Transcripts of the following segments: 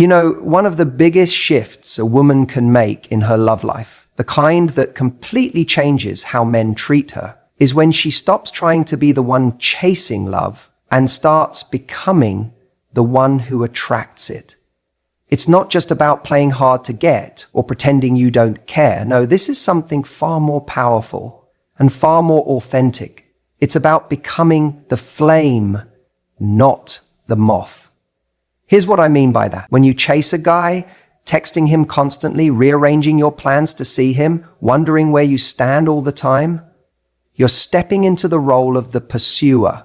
You know, one of the biggest shifts a woman can make in her love life, the kind that completely changes how men treat her, is when she stops trying to be the one chasing love and starts becoming the one who attracts it. It's not just about playing hard to get or pretending you don't care. No, this is something far more powerful and far more authentic. It's about becoming the flame, not the moth. Here's what I mean by that. When you chase a guy, texting him constantly, rearranging your plans to see him, wondering where you stand all the time, you're stepping into the role of the pursuer.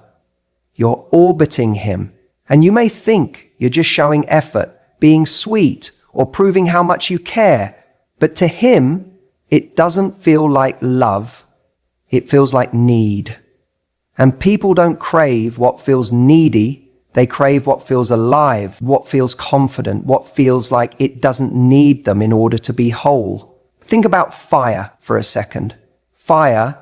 You're orbiting him. And you may think you're just showing effort, being sweet, or proving how much you care. But to him, it doesn't feel like love. It feels like need. And people don't crave what feels needy. They crave what feels alive, what feels confident, what feels like it doesn't need them in order to be whole. Think about fire for a second. Fire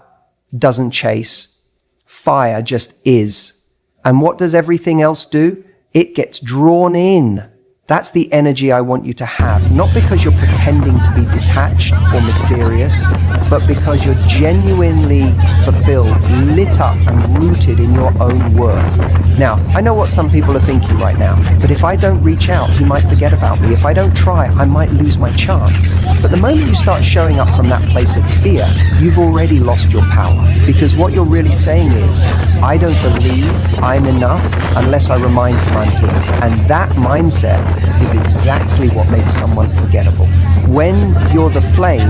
doesn't chase. Fire just is. And what does everything else do? It gets drawn in. That's the energy I want you to have, not because you're pretending to be detached or mysterious, but because you're genuinely fulfilled, lit up and rooted in your own worth. Now, I know what some people are thinking right now, but if I don't reach out, he might forget about me. If I don't try, I might lose my chance. But the moment you start showing up from that place of fear, you've already lost your power. Because what you're really saying is, I don't believe I'm enough unless I remind him I'm here. And that mindset is exactly what makes someone forgettable. When you're the flame,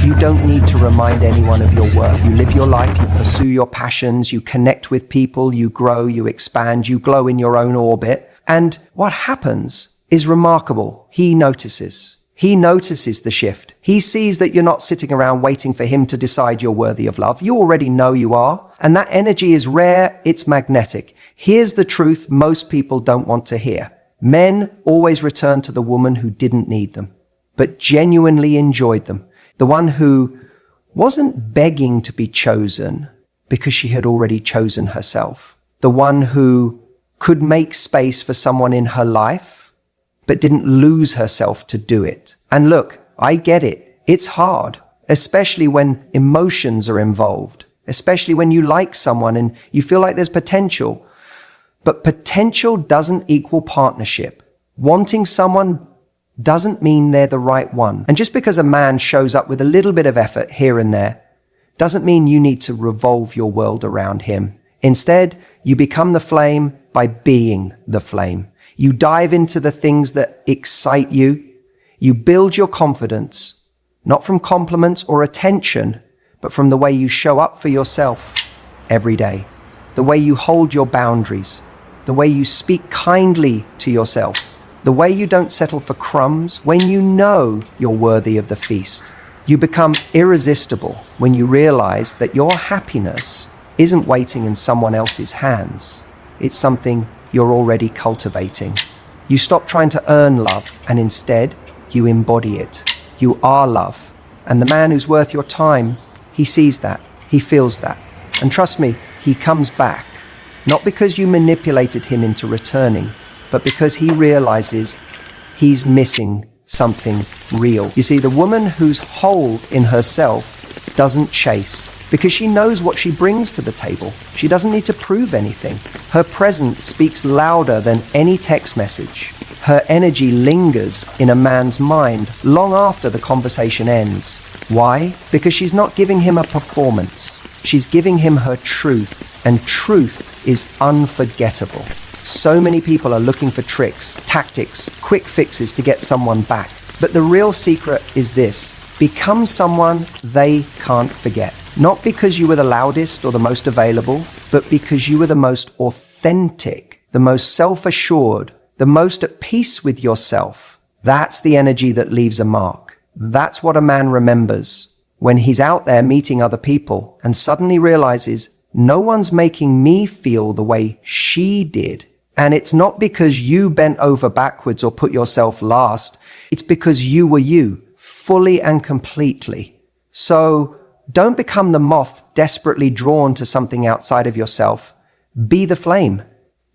you don't need to remind anyone of your worth. You live your life, you pursue your passions, you connect with people, you grow, you expand, you glow in your own orbit. And what happens is remarkable. He notices. He notices the shift. He sees that you're not sitting around waiting for him to decide you're worthy of love. You already know you are. And that energy is rare, it's magnetic. Here's the truth most people don't want to hear. Men always return to the woman who didn't need them, but genuinely enjoyed them. The one who wasn't begging to be chosen because she had already chosen herself. The one who could make space for someone in her life, but didn't lose herself to do it. And look, I get it. It's hard, especially when emotions are involved, especially when you like someone and you feel like there's potential. But potential doesn't equal partnership. Wanting someone doesn't mean they're the right one. And just because a man shows up with a little bit of effort here and there, doesn't mean you need to revolve your world around him. Instead, you become the flame by being the flame. You dive into the things that excite you. You build your confidence, not from compliments or attention, but from the way you show up for yourself every day, the way you hold your boundaries, the way you speak kindly to yourself, the way you don't settle for crumbs when you know you're worthy of the feast. You become irresistible when you realize that your happiness isn't waiting in someone else's hands. It's something you're already cultivating. You stop trying to earn love and instead you embody it. You are love. And the man who's worth your time, he sees that, he feels that. And trust me, he comes back. Not because you manipulated him into returning, but because he realizes he's missing something real. You see, the woman who's whole in herself doesn't chase because she knows what she brings to the table. She doesn't need to prove anything. Her presence speaks louder than any text message. Her energy lingers in a man's mind long after the conversation ends. Why? Because she's not giving him a performance. She's giving him her truth, and truth is unforgettable. So many people are looking for tricks, tactics, quick fixes to get someone back. But the real secret is this: become someone they can't forget. Not because you were the loudest or the most available, but because you were the most authentic, the most self-assured, the most at peace with yourself. That's the energy that leaves a mark. That's what a man remembers when he's out there meeting other people and suddenly realizes, no one's making me feel the way she did. And it's not because you bent over backwards or put yourself last. It's because you were you, fully and completely. So don't become the moth desperately drawn to something outside of yourself. Be the flame.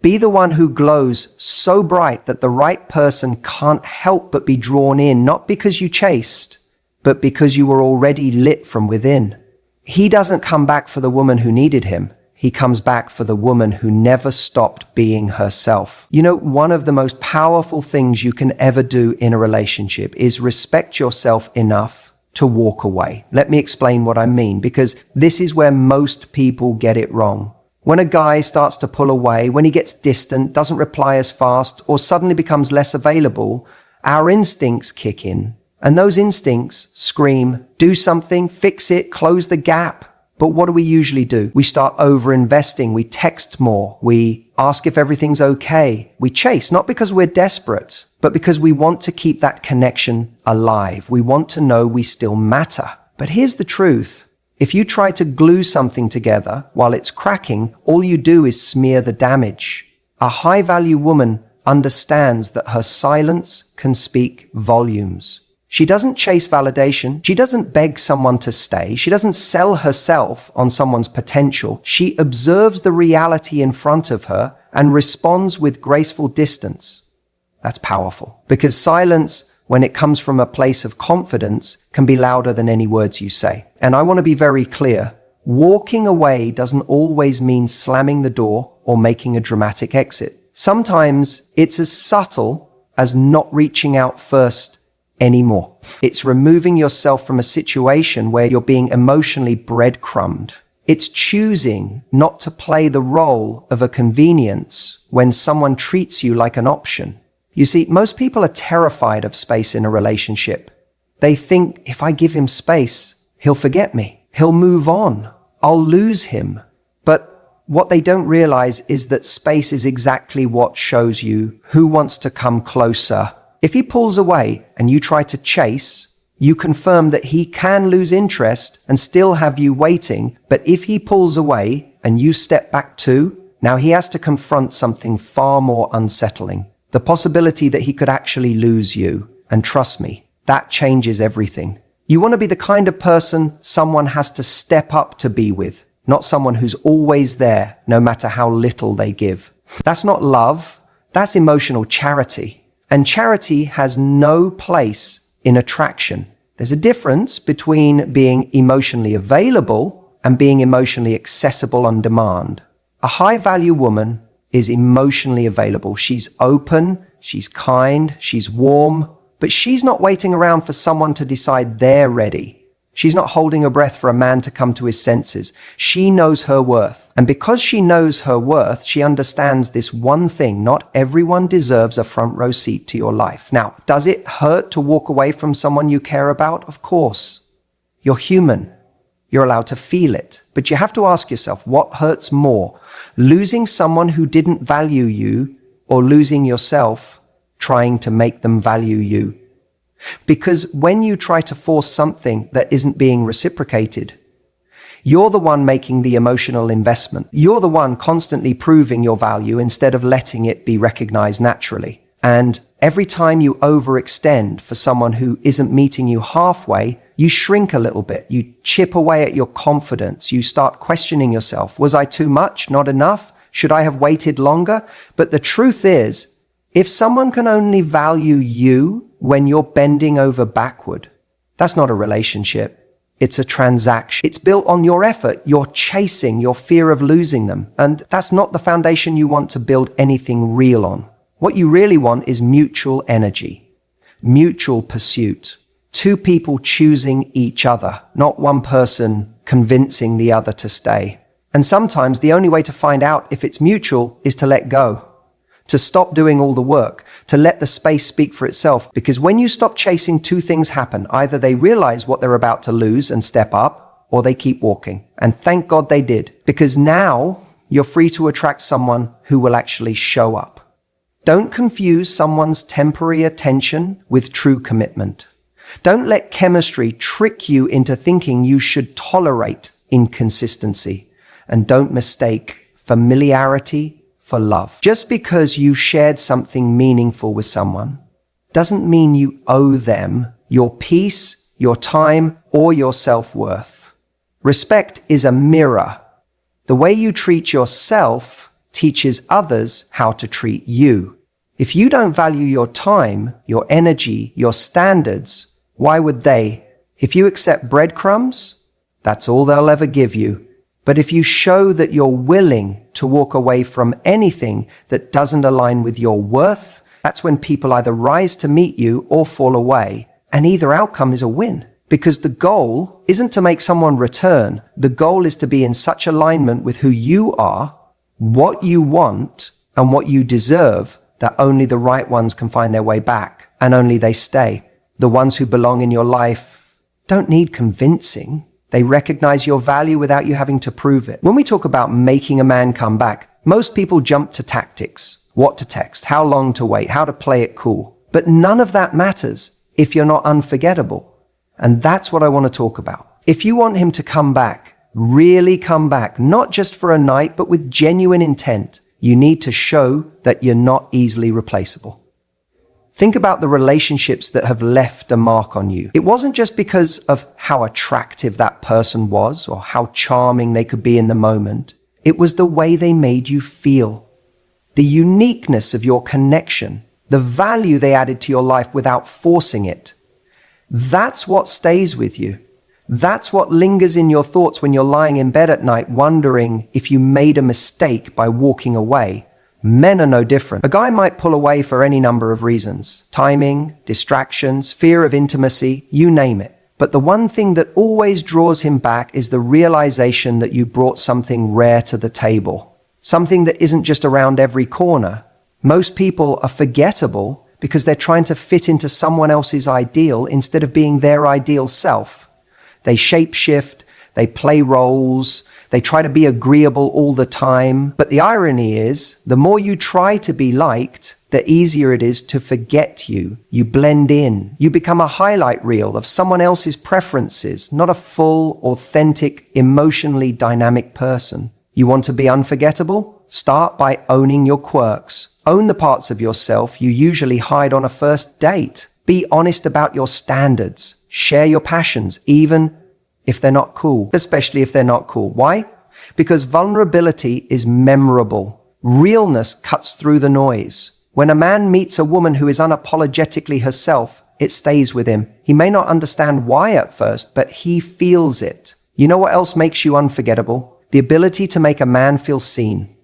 Be the one who glows so bright that the right person can't help but be drawn in, not because you chased, but because you were already lit from within. He doesn't come back for the woman who needed him. He comes back for the woman who never stopped being herself. You know, one of the most powerful things you can ever do in a relationship is respect yourself enough to walk away. Let me explain what I mean, because this is where most people get it wrong. When a guy starts to pull away, when he gets distant, doesn't reply as fast, or suddenly becomes less available, our instincts kick in. And those instincts scream, do something, fix it, close the gap. But what do we usually do? We start over-investing, we text more, we ask if everything's okay. We chase, not because we're desperate, but because we want to keep that connection alive. We want to know we still matter. But here's the truth. If you try to glue something together while it's cracking, all you do is smear the damage. A high-value woman understands that her silence can speak volumes. She doesn't chase validation. She doesn't beg someone to stay. She doesn't sell herself on someone's potential. She observes the reality in front of her and responds with graceful distance. That's powerful, because silence, when it comes from a place of confidence, can be louder than any words you say. And I want to be very clear. Walking away doesn't always mean slamming the door or making a dramatic exit. Sometimes it's as subtle as not reaching out first anymore. It's removing yourself from a situation where you're being emotionally breadcrumbed. It's choosing not to play the role of a convenience when someone treats you like an option. You see, most people are terrified of space in a relationship. They think, if I give him space, he'll forget me. He'll move on. I'll lose him. But what they don't realize is that space is exactly what shows you who wants to come closer. If he pulls away and you try to chase, you confirm that he can lose interest and still have you waiting. But if he pulls away and you step back too, now he has to confront something far more unsettling. The possibility that he could actually lose you. And trust me, that changes everything. You want to be the kind of person someone has to step up to be with, not someone who's always there, no matter how little they give. That's not love, that's emotional charity. And charity has no place in attraction. There's a difference between being emotionally available and being emotionally accessible on demand. A high-value woman is emotionally available. She's open, she's kind, she's warm, but she's not waiting around for someone to decide they're ready. She's not holding her breath for a man to come to his senses. She knows her worth. And because she knows her worth, she understands this one thing: not everyone deserves a front row seat to your life. Now, does it hurt to walk away from someone you care about? Of course. You're human. You're allowed to feel it. But you have to ask yourself, what hurts more? Losing someone who didn't value you, or losing yourself trying to make them value you? Because when you try to force something that isn't being reciprocated, you're the one making the emotional investment. You're the one constantly proving your value instead of letting it be recognized naturally. And every time you overextend for someone who isn't meeting you halfway, you shrink a little bit. You chip away at your confidence. You start questioning yourself. Was I too much? Not enough? Should I have waited longer? But the truth is, if someone can only value you when you're bending over backward, that's not a relationship. It's a transaction. It's built on your effort, your chasing, your fear of losing them. And that's not the foundation you want to build anything real on. What you really want is mutual energy, mutual pursuit. Two people choosing each other, not one person convincing the other to stay. And sometimes the only way to find out if it's mutual is to let go, to stop doing all the work, to let the space speak for itself. Because when you stop chasing, two things happen. Either they realize what they're about to lose and step up, or they keep walking. And thank God they did, because now you're free to attract someone who will actually show up. Don't confuse someone's temporary attention with true commitment. Don't let chemistry trick you into thinking you should tolerate inconsistency. And don't mistake familiarity for love. Just because you shared something meaningful with someone doesn't mean you owe them your peace, your time, or your self-worth. Respect is a mirror. The way you treat yourself teaches others how to treat you. If you don't value your time, your energy, your standards, why would they? If you accept breadcrumbs, that's all they'll ever give you. But if you show that you're willing to walk away from anything that doesn't align with your worth, that's when people either rise to meet you or fall away. And either outcome is a win. Because the goal isn't to make someone return. The goal is to be in such alignment with who you are, what you want, and what you deserve that only the right ones can find their way back, and only they stay. The ones who belong in your life don't need convincing. They recognize your value without you having to prove it. When we talk about making a man come back, most people jump to tactics. What to text, how long to wait, how to play it cool. But none of that matters if you're not unforgettable. And that's what I want to talk about. If you want him to come back, really come back, not just for a night, but with genuine intent, you need to show that you're not easily replaceable. Think about the relationships that have left a mark on you. It wasn't just because of how attractive that person was or how charming they could be in the moment. It was the way they made you feel. The uniqueness of your connection, the value they added to your life without forcing it. That's what stays with you. That's what lingers in your thoughts when you're lying in bed at night wondering if you made a mistake by walking away. Men are no different. A guy might pull away for any number of reasons. Timing, distractions, fear of intimacy, you name it. But the one thing that always draws him back is the realization that you brought something rare to the table. Something that isn't just around every corner. Most people are forgettable because they're trying to fit into someone else's ideal instead of being their ideal self. They shape-shift, they play roles, they try to be agreeable all the time. But the irony is, the more you try to be liked, the easier it is to forget you. You blend in. You become a highlight reel of someone else's preferences, not a full, authentic, emotionally dynamic person. You want to be unforgettable? Start by owning your quirks. Own the parts of yourself you usually hide on a first date. Be honest about your standards. Share your passions, even if they're not cool, especially if they're not cool. Why? Because vulnerability is memorable. Realness cuts through the noise. When a man meets a woman who is unapologetically herself, it stays with him. He may not understand why at first, but he feels it. You know what else makes you unforgettable? The ability to make a man feel seen.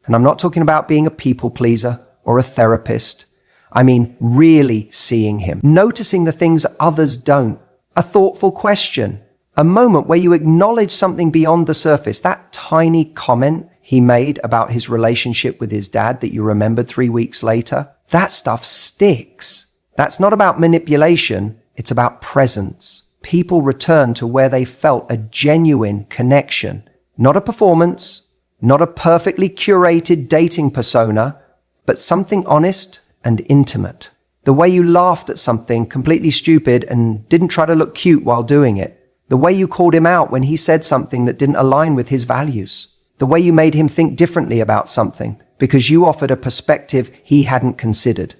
And I'm not talking about being a people pleaser or a therapist. I mean, really seeing him, noticing the things others don't, a thoughtful question, a moment where you acknowledge something beyond the surface, that tiny comment he made about his relationship with his dad that you remembered 3 weeks later. That stuff sticks. That's not about manipulation. It's about presence. People return to where they felt a genuine connection, not a performance, not a perfectly curated dating persona, but something honest and intimate. The way you laughed at something completely stupid and didn't try to look cute while doing it. The way you called him out when he said something that didn't align with his values. The way you made him think differently about something because you offered a perspective he hadn't considered.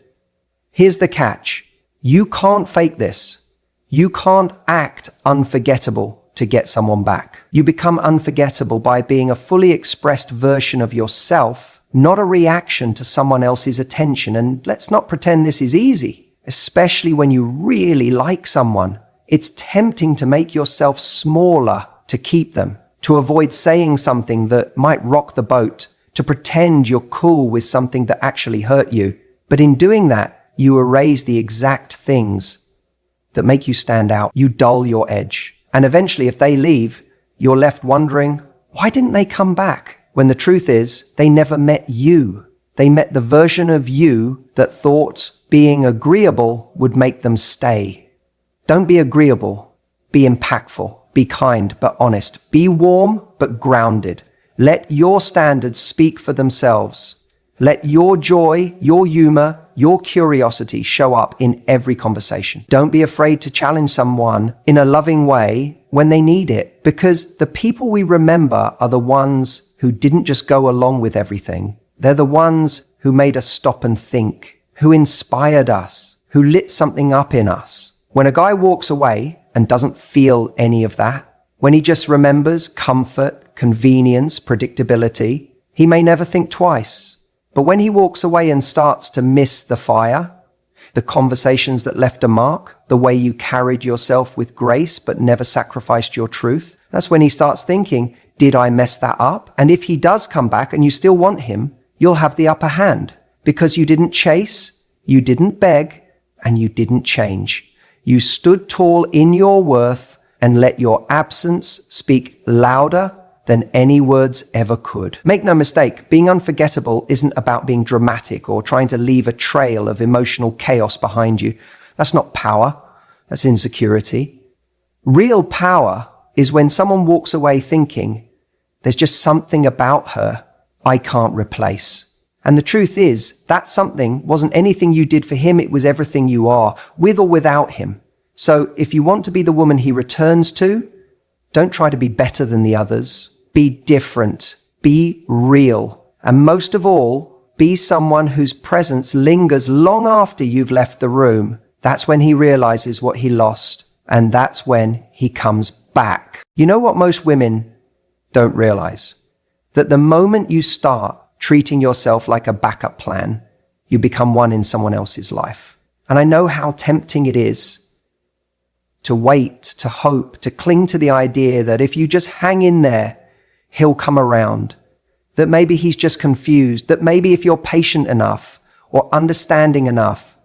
Here's the catch. You can't fake this. You can't act unforgettable to get someone back. You become unforgettable by being a fully expressed version of yourself, not a reaction to someone else's attention. And let's not pretend this is easy, especially when you really like someone. It's tempting to make yourself smaller to keep them, to avoid saying something that might rock the boat, to pretend you're cool with something that actually hurt you. But in doing that, you erase the exact things that make you stand out. You dull your edge. And eventually, if they leave, you're left wondering, why didn't they come back? When the truth is, they never met you. They met the version of you that thought being agreeable would make them stay. Don't be agreeable. Be impactful. Be kind but honest. Be warm but grounded. Let your standards speak for themselves. Let your joy, your humor, your curiosity show up in every conversation. Don't be afraid to challenge someone in a loving way when they need it, because the people we remember are the ones who didn't just go along with everything. They're the ones who made us stop and think, who inspired us, who lit something up in us. When a guy walks away and doesn't feel any of that, when he just remembers comfort, convenience, predictability, He may never think twice. But when he walks away and starts to miss the fire, the conversations that left a mark, the way you carried yourself with grace but never sacrificed your truth, that's when he starts thinking, did I mess that up? And if he does come back and you still want him, you'll have the upper hand because you didn't chase, you didn't beg, and you didn't change. You stood tall in your worth and let your absence speak louder than any words ever could. Make no mistake, being unforgettable isn't about being dramatic or trying to leave a trail of emotional chaos behind you. That's not power. That's insecurity. Real power is when someone walks away thinking, there's just something about her I can't replace. And the truth is, that something wasn't anything you did for him, it was everything you are, with or without him. So if you want to be the woman he returns to, don't try to be better than the others. Be different. Be real. And most of all, be someone whose presence lingers long after you've left the room. That's when he realizes what he lost. And that's when he comes back. You know what most women don't realize? That the moment you start treating yourself like a backup plan, you become one in someone else's life. And I know how tempting it is to wait, to hope, to cling to the idea that if you just hang in there, he'll come around, that maybe he's just confused, that maybe if you're patient enough or understanding enough,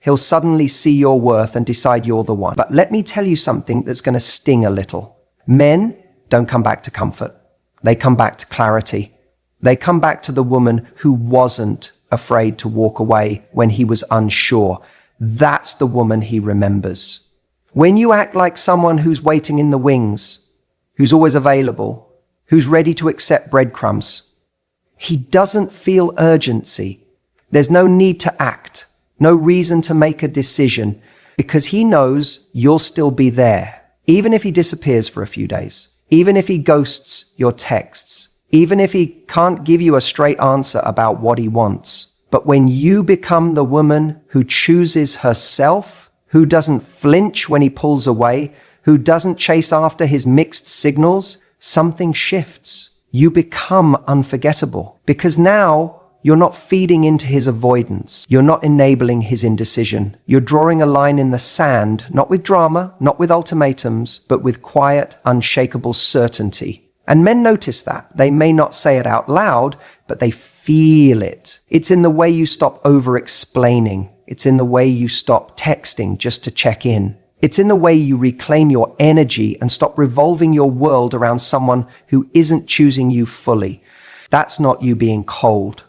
he'll suddenly see your worth and decide you're the one. But let me tell you something that's going to sting a little. Men don't come back to comfort. They come back to clarity. They come back to the woman who wasn't afraid to walk away when he was unsure. That's the woman he remembers. When you act like someone who's waiting in the wings, who's always available, who's ready to accept breadcrumbs, he doesn't feel urgency. There's no need to act, no reason to make a decision, because he knows you'll still be there, even if he disappears for a few days, even if he ghosts your texts, even if he can't give you a straight answer about what he wants. But when you become the woman who chooses herself, who doesn't flinch when he pulls away, who doesn't chase after his mixed signals, something shifts. You become unforgettable because now you're not feeding into his avoidance. You're not enabling his indecision. You're drawing a line in the sand, not with drama, not with ultimatums, but with quiet, unshakable certainty. And men notice that. They may not say it out loud, but they feel it. It's in the way you stop over-explaining. It's in the way you stop texting just to check in. It's in the way you reclaim your energy and stop revolving your world around someone who isn't choosing you fully. That's not you being cold.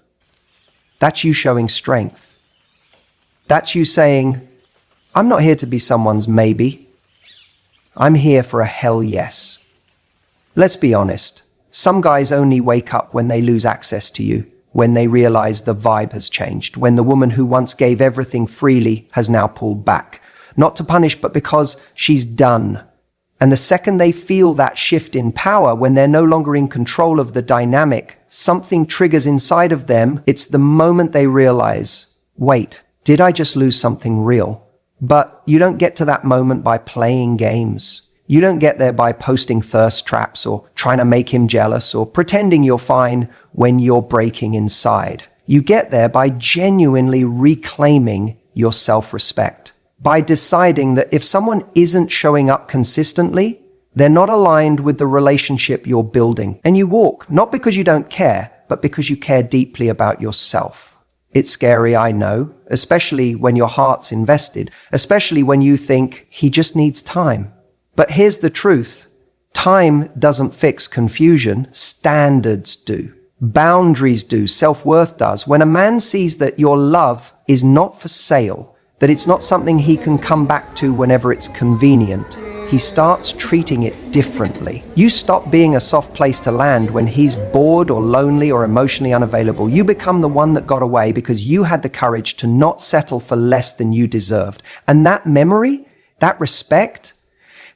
That's you showing strength. That's you saying, I'm not here to be someone's maybe. I'm here for a hell yes. Let's be honest. Some guys only wake up when they lose access to you, when they realize the vibe has changed, when the woman who once gave everything freely has now pulled back. Not to punish, but because she's done. And the second they feel that shift in power, when they're no longer in control of the dynamic, something triggers inside of them. It's the moment they realize, wait, did I just lose something real? But you don't get to that moment by playing games. You don't get there by posting thirst traps or trying to make him jealous or pretending you're fine when you're breaking inside. You get there by genuinely reclaiming your self-respect. By deciding that if someone isn't showing up consistently, they're not aligned with the relationship you're building. And you walk, not because you don't care, but because you care deeply about yourself. It's scary, I know, especially when your heart's invested, especially when you think he just needs time. But here's the truth. Time doesn't fix confusion. Standards do. Boundaries do. Self-worth does. When a man sees that your love is not for sale, that it's not something he can come back to whenever it's convenient, he starts treating it differently. You stop being a soft place to land when he's bored or lonely or emotionally unavailable. You become the one that got away because you had the courage to not settle for less than you deserved. And that memory, that respect,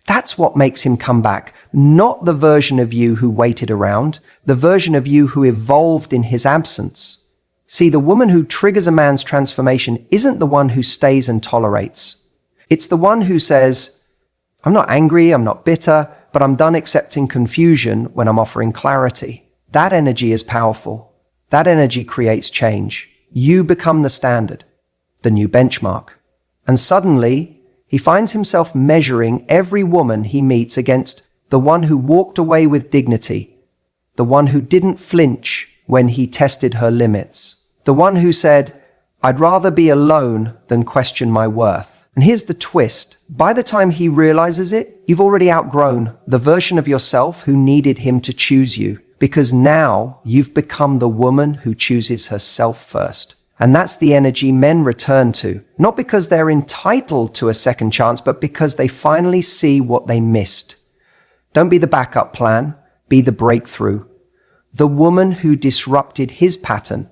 that's what makes him come back. Not the version of you who waited around, the version of you who evolved in his absence. See, the woman who triggers a man's transformation isn't the one who stays and tolerates. It's the one who says, I'm not angry, I'm not bitter, but I'm done accepting confusion when I'm offering clarity. That energy is powerful. That energy creates change. You become the standard, the new benchmark. And suddenly, he finds himself measuring every woman he meets against the one who walked away with dignity, the one who didn't flinch when he tested her limits, the one who said, "I'd rather be alone than question my worth." And here's the twist. By the time he realizes it, you've already outgrown the version of yourself who needed him to choose you, because now you've become the woman who chooses herself first. And that's the energy men return to, not because they're entitled to a second chance, but because they finally see what they missed. Don't be the backup plan, be the breakthrough. The woman who disrupted his pattern,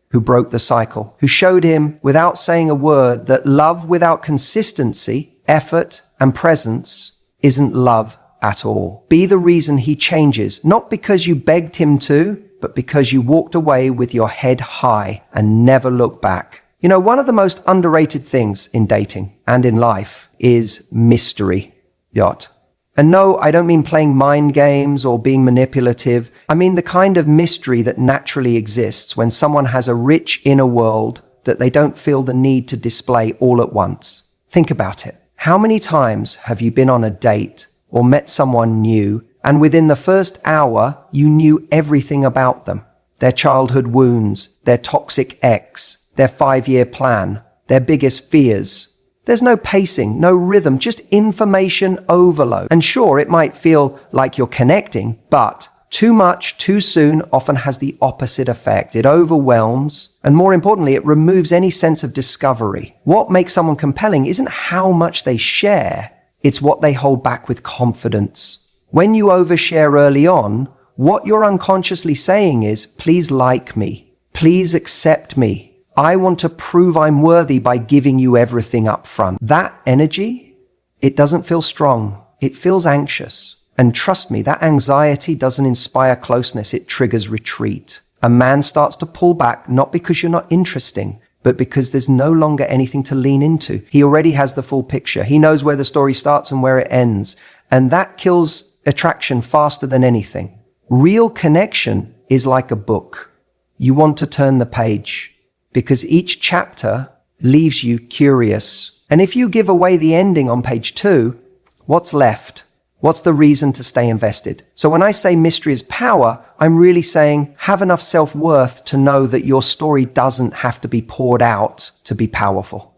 who broke the cycle, who showed him without saying a word that love without consistency, effort, and presence isn't love at all. Be the reason he changes, not because you begged him to, but because you walked away with your head high and never looked back. You know, one of the most underrated things in dating and in life is mystery. Yacht. And no, I don't mean playing mind games or being manipulative. I mean the kind of mystery that naturally exists when someone has a rich inner world that they don't feel the need to display all at once. Think about it. How many times have you been on a date or met someone new, and within the first hour, you knew everything about them? Their childhood wounds, their toxic ex, their 5-year plan, their biggest fears. There's no pacing, no rhythm, just information overload. And sure, it might feel like you're connecting, but too much, too soon often has the opposite effect. It overwhelms, and more importantly, it removes any sense of discovery. What makes someone compelling isn't how much they share, it's what they hold back with confidence. When you overshare early on, what you're unconsciously saying is, please like me, please accept me. I want to prove I'm worthy by giving you everything up front. That energy, it doesn't feel strong. It feels anxious. And trust me, that anxiety doesn't inspire closeness. It triggers retreat. A man starts to pull back, not because you're not interesting, but because there's no longer anything to lean into. He already has the full picture. He knows where the story starts and where it ends. And that kills attraction faster than anything. Real connection is like a book. You want to turn the page, because each chapter leaves you curious. And if you give away the ending on page 2, what's left? What's the reason to stay invested? So when I say mystery is power, I'm really saying have enough self-worth to know that your story doesn't have to be poured out to be powerful.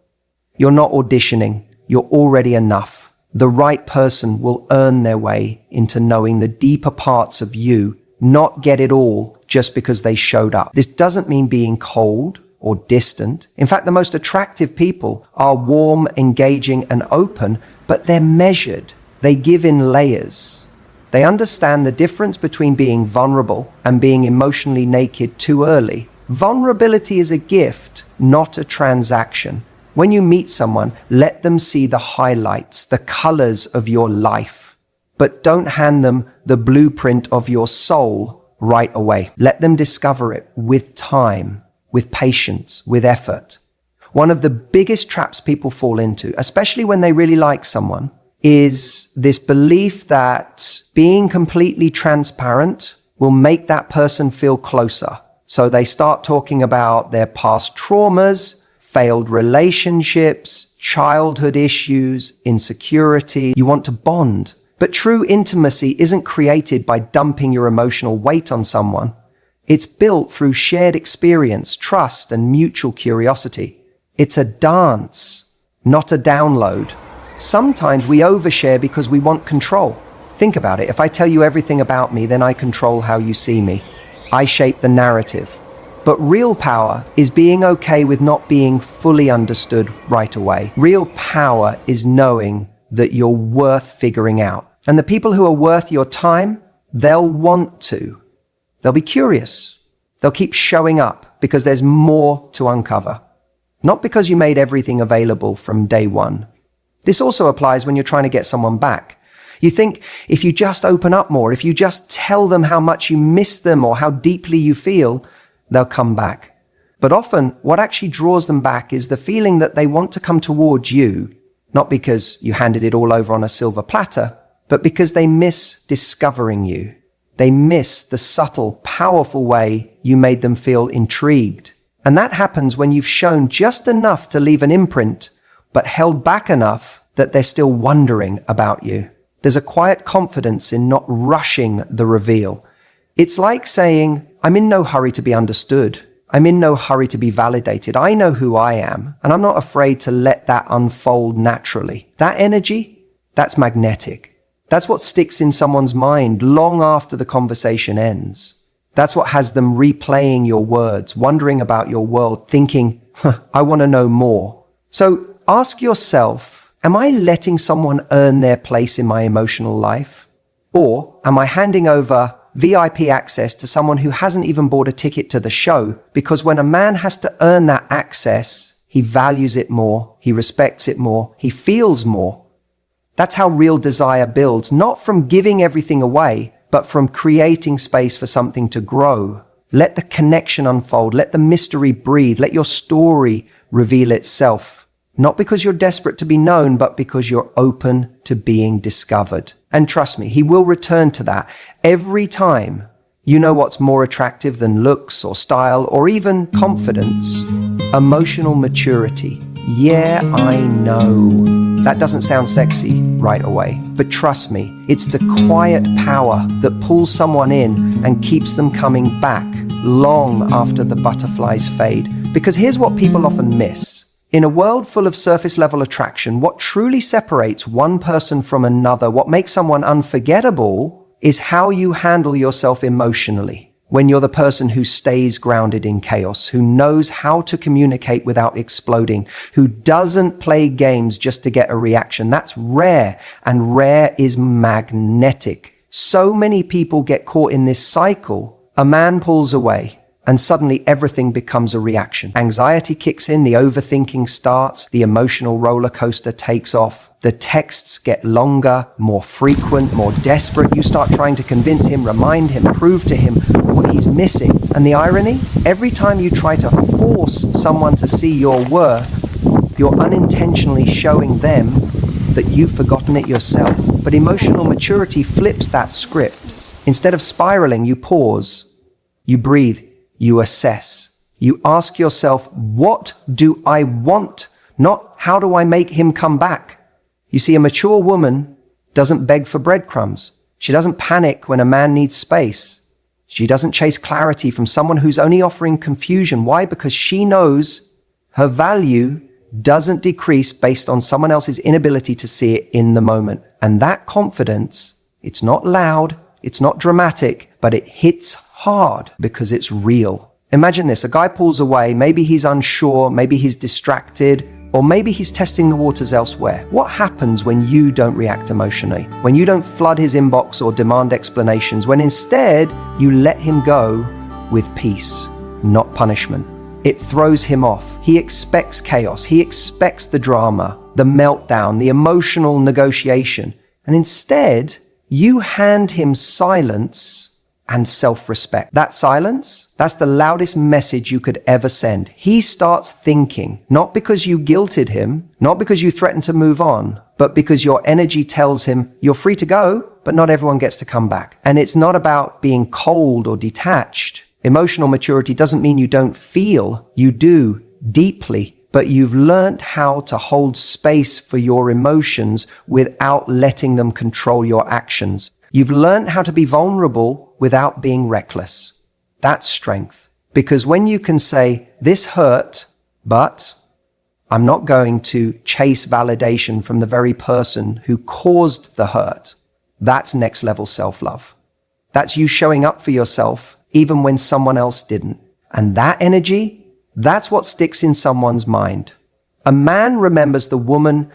You're not auditioning. You're already enough. The right person will earn their way into knowing the deeper parts of you, not get it all just because they showed up. This doesn't mean being cold or distant. In fact, the most attractive people are warm, engaging, and open, but they're measured. They give in layers. They understand the difference between being vulnerable and being emotionally naked too early. Vulnerability is a gift, not a transaction. When you meet someone, let them see the highlights, the colors of your life, but don't hand them the blueprint of your soul right away. Let them discover it with time, with patience, with effort. One of the biggest traps people fall into, especially when they really like someone, is this belief that being completely transparent will make that person feel closer. So they start talking about their past traumas, failed relationships, childhood issues, insecurity. You want to bond. But true intimacy isn't created by dumping your emotional weight on someone. It's built through shared experience, trust, and mutual curiosity. It's a dance, not a download. Sometimes we overshare because we want control. Think about it. If I tell you everything about me, then I control how you see me. I shape the narrative. But real power is being okay with not being fully understood right away. Real power is knowing that you're worth figuring out. And the people who are worth your time, they'll want to. They'll be curious. They'll keep showing up because there's more to uncover. Not because you made everything available from day one. This also applies when you're trying to get someone back. You think if you just open up more, if you just tell them how much you miss them or how deeply you feel, they'll come back. But often what actually draws them back is the feeling that they want to come towards you, not because you handed it all over on a silver platter, but because they miss discovering you. They miss the subtle, powerful way you made them feel intrigued. And that happens when you've shown just enough to leave an imprint, but held back enough that they're still wondering about you. There's a quiet confidence in not rushing the reveal. It's like saying, I'm in no hurry to be understood. I'm in no hurry to be validated. I know who I am, and I'm not afraid to let that unfold naturally. That energy, that's magnetic. That's what sticks in someone's mind long after the conversation ends. That's what has them replaying your words, wondering about your world, thinking, I want to know more. So ask yourself, am I letting someone earn their place in my emotional life? Or am I handing over VIP access to someone who hasn't even bought a ticket to the show? Because when a man has to earn that access, he values it more, he respects it more, he feels more. That's how real desire builds, not from giving everything away, but from creating space for something to grow. Let the connection unfold, let the mystery breathe, let your story reveal itself. Not because you're desperate to be known, but because you're open to being discovered. And trust me, he will return to that every time. You know what's more attractive than looks or style or even confidence? Emotional maturity. Yeah, I know. That doesn't sound sexy right away, but trust me, it's the quiet power that pulls someone in and keeps them coming back long after the butterflies fade. Because here's what people often miss. In a world full of surface-level attraction, what truly separates one person from another, what makes someone unforgettable, is how you handle yourself emotionally. When you're the person who stays grounded in chaos, who knows how to communicate without exploding, who doesn't play games just to get a reaction. That's rare, and rare is magnetic. So many people get caught in this cycle. A man pulls away, and suddenly everything becomes a reaction. Anxiety kicks in, the overthinking starts, the emotional roller coaster takes off. The texts get longer, more frequent, more desperate. You start trying to convince him, remind him, prove to him what he's missing. And the irony? Every time you try to force someone to see your worth, you're unintentionally showing them that you've forgotten it yourself. But emotional maturity flips that script. Instead of spiraling, you pause, you breathe, you assess. You ask yourself, what do I want? Not how do I make him come back? You see, a mature woman doesn't beg for breadcrumbs. She doesn't panic when a man needs space. She doesn't chase clarity from someone who's only offering confusion. Why? Because she knows her value doesn't decrease based on someone else's inability to see it in the moment. And that confidence, it's not loud, it's not dramatic, but it hits hard because it's real. Imagine this, a guy pulls away, maybe he's unsure, maybe he's distracted, or maybe he's testing the waters elsewhere. What happens when you don't react emotionally? When you don't flood his inbox or demand explanations, when instead you let him go with peace, not punishment? It throws him off. He expects chaos. He expects the drama, the meltdown, the emotional negotiation. And instead, you hand him silence and self-respect. That silence, that's the loudest message you could ever send. He starts thinking, not because you guilted him, not because you threatened to move on, but because your energy tells him you're free to go, but not everyone gets to come back. And it's not about being cold or detached. Emotional maturity doesn't mean you don't feel. You do, deeply, but you've learned how to hold space for your emotions without letting them control your actions. You've learned how to be vulnerable without being reckless. That's strength. Because when you can say, this hurt, but I'm not going to chase validation from the very person who caused the hurt, that's next level self-love. That's you showing up for yourself even when someone else didn't. And that energy, that's what sticks in someone's mind. A man remembers the woman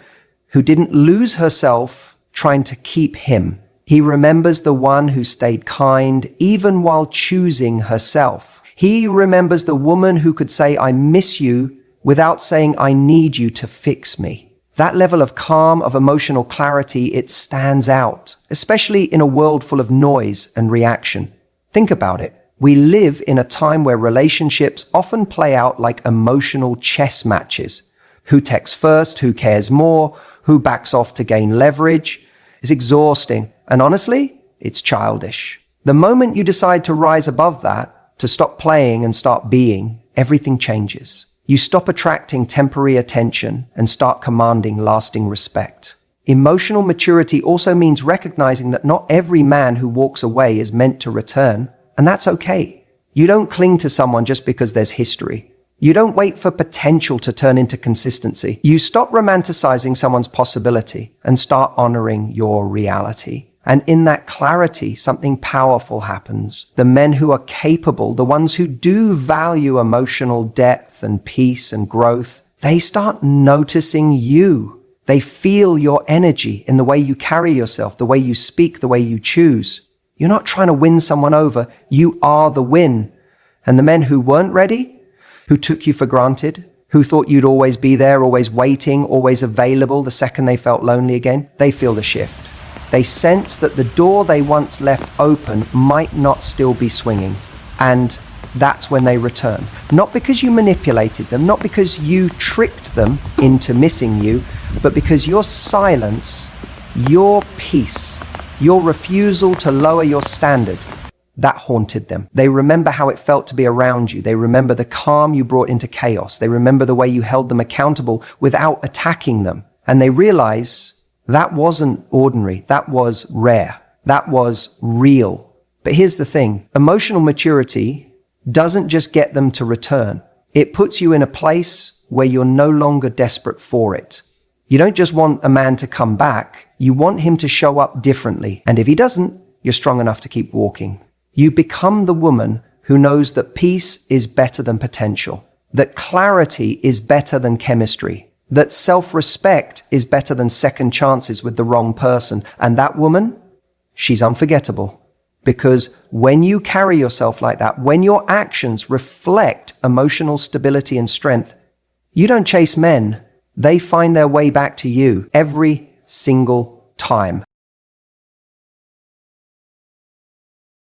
who didn't lose herself trying to keep him. He remembers the one who stayed kind even while choosing herself. He remembers the woman who could say, I miss you, without saying, I need you to fix me. That level of calm, of emotional clarity, it stands out, especially in a world full of noise and reaction. Think about it. We live in a time where relationships often play out like emotional chess matches. Who texts first? Who cares more? Who backs off to gain leverage? It's exhausting. And honestly, it's childish. The moment you decide to rise above that, to stop playing and start being, everything changes. You stop attracting temporary attention and start commanding lasting respect. Emotional maturity also means recognizing that not every man who walks away is meant to return, and that's okay. You don't cling to someone just because there's history. You don't wait for potential to turn into consistency. You stop romanticizing someone's possibility and start honoring your reality. And in that clarity, something powerful happens. The men who are capable, the ones who do value emotional depth and peace and growth, they start noticing you. They feel your energy in the way you carry yourself, the way you speak, the way you choose. You're not trying to win someone over. You are the win. And the men who weren't ready, who took you for granted, who thought you'd always be there, always waiting, always available the second they felt lonely again, they feel the shift. They sense that the door they once left open might not still be swinging. And that's when they return. Not because you manipulated them, not because you tricked them into missing you, but because your silence, your peace, your refusal to lower your standard, that haunted them. They remember how it felt to be around you. They remember the calm you brought into chaos. They remember the way you held them accountable without attacking them. And they realize that wasn't ordinary. That was rare. That was real. But here's the thing. Emotional maturity doesn't just get them to return. It puts you in a place where you're no longer desperate for it. You don't just want a man to come back. You want him to show up differently. And if he doesn't, you're strong enough to keep walking. You become the woman who knows that peace is better than potential, that clarity is better than chemistry, that self-respect is better than second chances with the wrong person. And that woman, she's unforgettable. Because when you carry yourself like that, when your actions reflect emotional stability and strength, you don't chase men. They find their way back to you every single time.